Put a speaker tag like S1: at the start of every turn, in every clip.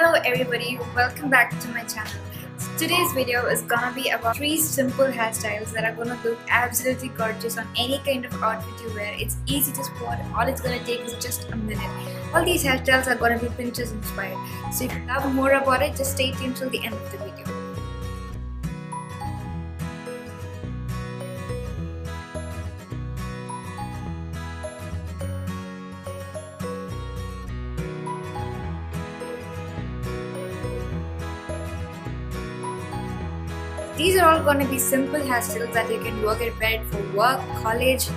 S1: Hello everybody, welcome back to my channel. Today's video is gonna be about 3 simple hairstyles that are gonna look absolutely gorgeous on any kind of outfit you wear. It's easy to spot, all it's gonna take is just a minute. All these hairstyles are gonna be Pinterest inspired. So if you love more about it, just stay tuned till the end of the video. These are all going to be simple hairstyles that you can wear it for work, college,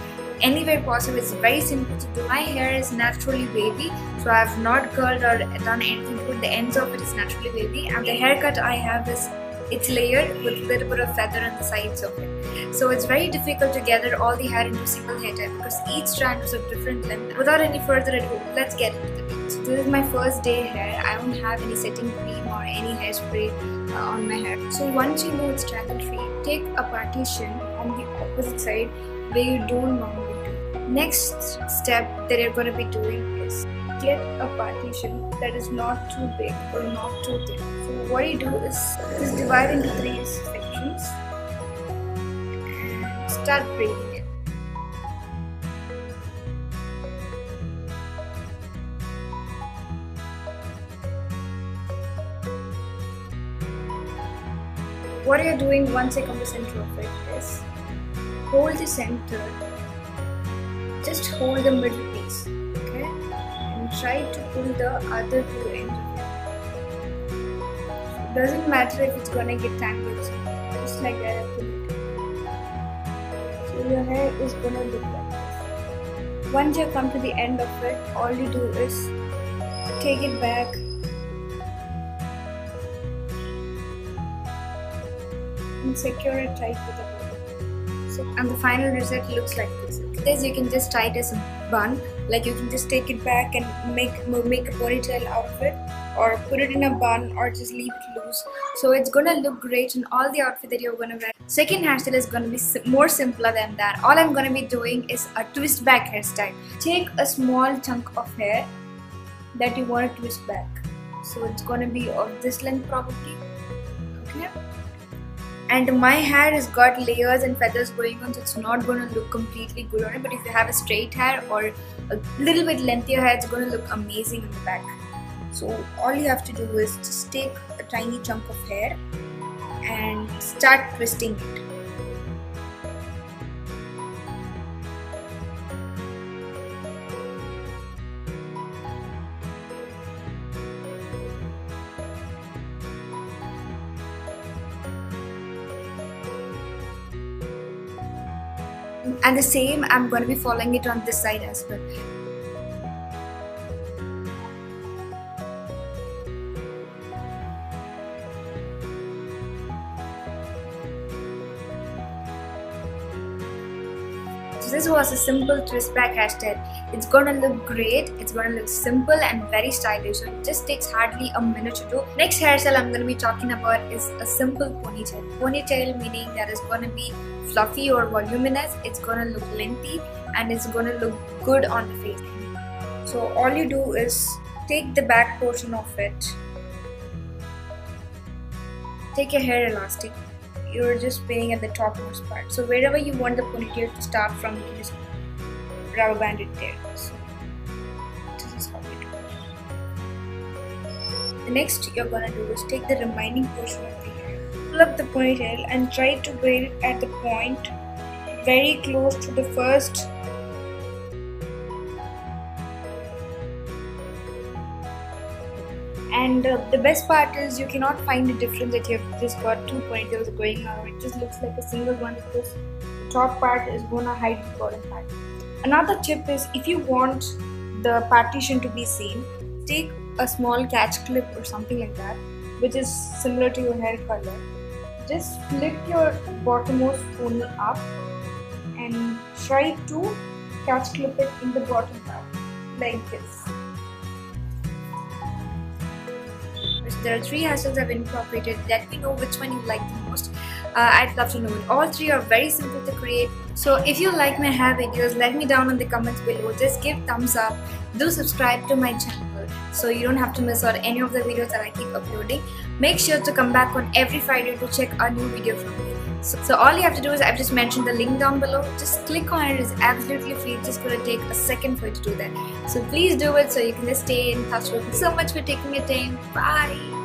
S1: anywhere possible. It's very simple to do. My hair is naturally wavy, so I have not curled or done anything to it. The ends of it is naturally wavy, and the haircut I have is it's layered with a little bit of feather on the sides of it. So it's very difficult to gather all the hair into a single hair tie because each strand is of different length. Without any further ado, let's get into the video. So this is my first day hair. I don't have any setting cream or any hairspray on my hair. So once you know it's strand free, take a partition on the opposite side where you don't normally do. Next step that you're going to be doing is get a partition that is not too big or not too thin. So what you do is just divide into 3 sections and start braiding it. What you're doing once you come to the center of it is hold the center, just hold the middle piece, okay, and try to pull the other 2 ends of it. It doesn't matter if it's gonna get tangled, just like that I pull it. So your hair is gonna look like this. Once you come to the end of it, all you do is take it back and secure it tight with a bow. And the final result looks like this. This you can just tie it as a bun, like you can just take it back and make a ponytail out of it, or put it in a bun, or just leave it loose. So it's gonna look great in all the outfit that you're gonna wear. Second hairstyle is gonna be more simpler than that. All I'm gonna be doing is a twist back hairstyle. Take a small chunk of hair that you want to twist back. So it's gonna be of this length probably. Okay. And my hair has got layers and feathers going on, so it's not going to look completely good on it. But if you have a straight hair or a little bit lengthier hair, it's going to look amazing in the back. So all you have to do is just take a tiny chunk of hair and start twisting it. And the same I'm going to be following it on this side as well. So this was a simple twist back hairstyle. It's gonna look great, it's gonna look simple and very stylish. So it just takes hardly a minute to do. Next hairstyle I'm gonna be talking about is a simple ponytail. Ponytail meaning that is gonna be fluffy or voluminous, it's gonna look lengthy, and it's gonna look good on the face. So all you do is take the back portion of it, take a hair elastic, you're just pinning at the topmost part. So wherever you want the ponytail to start from, you can just rubber band it there. So this is how we do it. The next you're gonna do is take the remaining portion of the hair, pull up the ponytail and try to braid it at the point very close to the first and the best part is you cannot find the difference that you've just got 2 ponytails going on. It just looks like a single one because the top part is gonna hide the bottom part. Another tip is if you want the partition to be seen, take a small catch clip or something like that, which is similar to your hair color. Just flip your bottommost pony up and try to catch clip it in the bottom part like this. There are 3 hairstyles I've incorporated. Let me know which one you like the most. I'd love to know it. All 3 are very simple to create. So if you like my hair videos, let me down in the comments below. Just give thumbs up. Do subscribe to my channel. so you don't have to miss out any of the videos that I keep uploading. Make sure to come back on every Friday to check a new video from me. So all you have to do is, I've just mentioned the link down below. Just click on it. It's absolutely free. It's just going to take a second for you to do that. So please do it so you can just stay in touch with me. So much for taking your time. Bye.